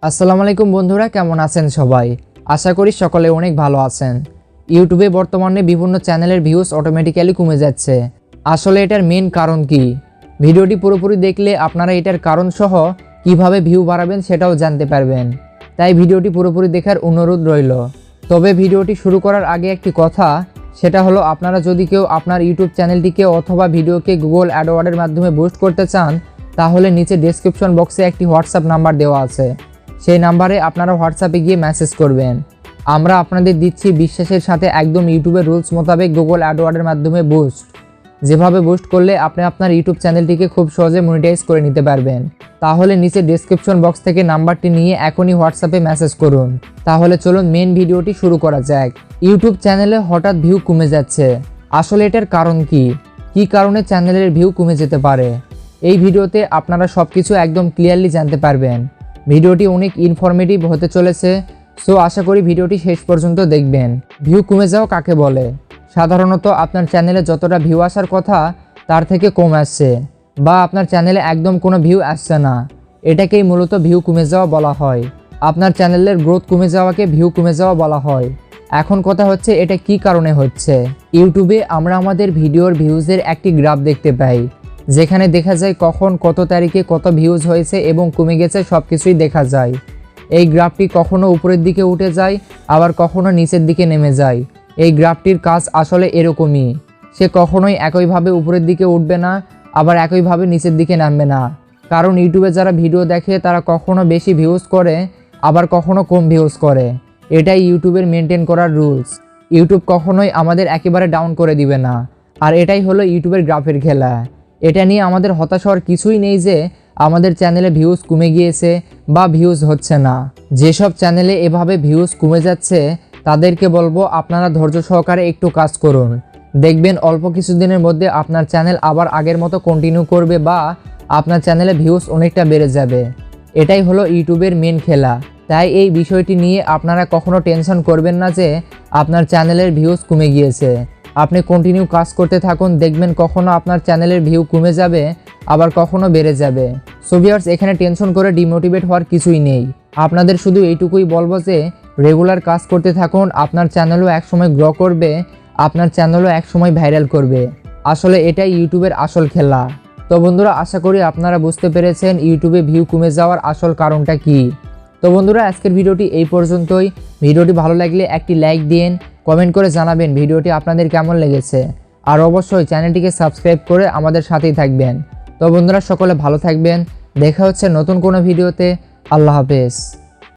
আসসালামু আলাইকুম বন্ধুরা, কেমন আছেন সবাই? আশা করি সকলে অনেক ভালো আছেন। ইউটিউবে বর্তমানে বিভিন্ন চ্যানেলের ভিউজ অটোমেটিক্যালি কমে যাচ্ছে। আসলে এটার মেন কারণ কি? ভিডিওটি পুরোপুরি দেখলে আপনারা এটার কারণ সহ কিভাবে ভিউ বাড়াবেন সেটাও জানতে পারবেন। তাই ভিডিওটি পুরোপুরি দেখার অনুরোধ রইল। তবে ভিডিওটি শুরু করার আগে একটি কথা, সেটা হলো আপনারা যদি কেউ আপনার ইউটিউব চ্যানেলটিকে অথবা ভিডিওকে গুগল অ্যাডওয়ার্ডের মাধ্যমে বুস্ট করতে চান, তাহলে নিচে ডেসক্রিপশন বক্সে একটি হোয়াটসঅ্যাপ নাম্বার দেওয়া আছে। সেই নাম্বারে আপনারা হোয়াটসঅ্যাপে গিয়ে মেসেজ করবেন। আমরা আপনাদের দিচ্ছি বিশ্বাসের সাথে একদম ইউটিউবের রুলস মোতাবেক গুগল অ্যাডওয়ার্ডের মাধ্যমে বুস্ট। যেভাবে বুস্ট করলে আপনি আপনার ইউটিউব চ্যানেলটিকে খুব সহজে মনিটাইজ করে নিতে পারবেন। তাহলে নিচে ডেসক্রিপশন বক্স থেকে নাম্বারটি নিয়ে এখনই হোয়াটসঅ্যাপে মেসেজ করুন। তাহলে চলুন মেন ভিডিওটি শুরু করা যাক। ইউটিউব চ্যানেলে হঠাৎ ভিউ কমে যাচ্ছে, আসলে এটার কারণ কি? কী কারণে চ্যানেলের ভিউ কমে যেতে পারে? এই ভিডিওতে আপনারা সব কিছু একদম ক্লিয়ারলি জানতে পারবেন। ভিডিওটি অনেক ইনফরমেটিভ হতে চলেছে, সো আশা করি ভিডিওটি শেষ পর্যন্ত দেখবেন। ভিউ কমে যাওয়া কাকে বলে? সাধারণত আপনার চ্যানেলে যতটা ভিউ আসার কথা তার থেকে কম আসছে, বা আপনার চ্যানেলে একদম কোনো ভিউ আসছে না, এটাকেই মূলত ভিউ কমে যাওয়া বলা হয়। আপনার চ্যানেলের গ্রোথ কমে যাওয়াকে ভিউ কমে যাওয়া বলা হয়। এখন কথা হচ্ছে, এটা কি কারণে হচ্ছে? ইউটিউবে আমরা আমাদের ভিডিওর ভিউজের একটি গ্রাফ দেখতে পাই, যেখানে দেখা যায় কখন কত তারিখে কত ভিউজ হয়েছে এবং কমে গেছে সব কিছুই দেখা যায়। এই গ্রাফটি কখনো উপরের দিকে উঠে যায়, আবার কখনো নিচের দিকে নেমে যায়। এই গ্রাফটির কাজ আসলে এরকমই, সে কখনোই একইভাবে উপরের দিকে উঠবে না, আবার একইভাবে নিচের দিকে নামবে না। কারণ ইউটিউবে যারা ভিডিও দেখে তারা কখনো বেশি ভিউজ করে, আবার কখনো কম ভিউজ করে। এটাই ইউটিউবের মেনটেন করার রুলস। ইউটিউব কখনোই আমাদের একেবারে ডাউন করে দিবে না, আর এটাই হলো ইউটিউবের গ্রাফের খেলা। এটা নিয়ে আমাদের হতাশ হওয়ার কিছুই নেই যে আমাদের চ্যানেলে ভিউজ কমে গিয়েছে বা ভিউজ হচ্ছে না। যেসব চ্যানেলে এভাবে ভিউজ কমে যাচ্ছে তাদেরকে বলবো, আপনারা ধৈর্য সহকারে একটু কাজ করুন। দেখবেন অল্প কিছুদিনের মধ্যে আপনার চ্যানেল আবার আগের মতো কন্টিনিউ করবে, বা আপনার চ্যানেলে ভিউজ অনেকটা বেড়ে যাবে। এটাই হলো ইউটিউবের মেন খেলা। তাই এই বিষয়টি নিয়ে আপনারা কখনো টেনশন করবেন না যে আপনার চ্যানেলের ভিউজ কমে গিয়েছে। আপনি কন্টিনিউ কাজ করতে থাকুন, দেখবেন কখনো আপনার চ্যানেলের ভিউ কমে যাবে, আবার কখনো বেড়ে যাবে। সো ভিউয়ার্স, এখানে টেনশন করে ডিমোটিভেট হওয়ার কিছুই নেই। আপনাদের শুধু এইটুকুই বলবো যে রেগুলার কাজ করতে থাকুন, আপনার চ্যানেলও একসময় গ্রো করবে, আপনার চ্যানেলও একসময় ভাইরাল করবে। আসলে এটাই ইউটিউবের আসল খেলা। তো বন্ধুরা, আশা করি আপনারা বুঝতে পেরেছেন ইউটিউবে ভিউ কমে যাওয়ার আসল কারণটা কি। তো বন্ধুরা, আজকের ভিডিওটি এই পর্যন্তই। ভিডিওটি ভালো লাগলে একটি লাইক দিন, কমেন্ট করে জানাবেন ভিডিওটি আপনাদের কেমন লেগেছে, আর অবশ্যই চ্যানেলটিকে সাবস্ক্রাইব করে আমাদের সাথেই থাকবেন। তো বন্ধুরা, সকলে ভালো থাকবেন। দেখা হচ্ছে নতুন কোনো ভিডিওতে। আল্লাহ হাফেজ।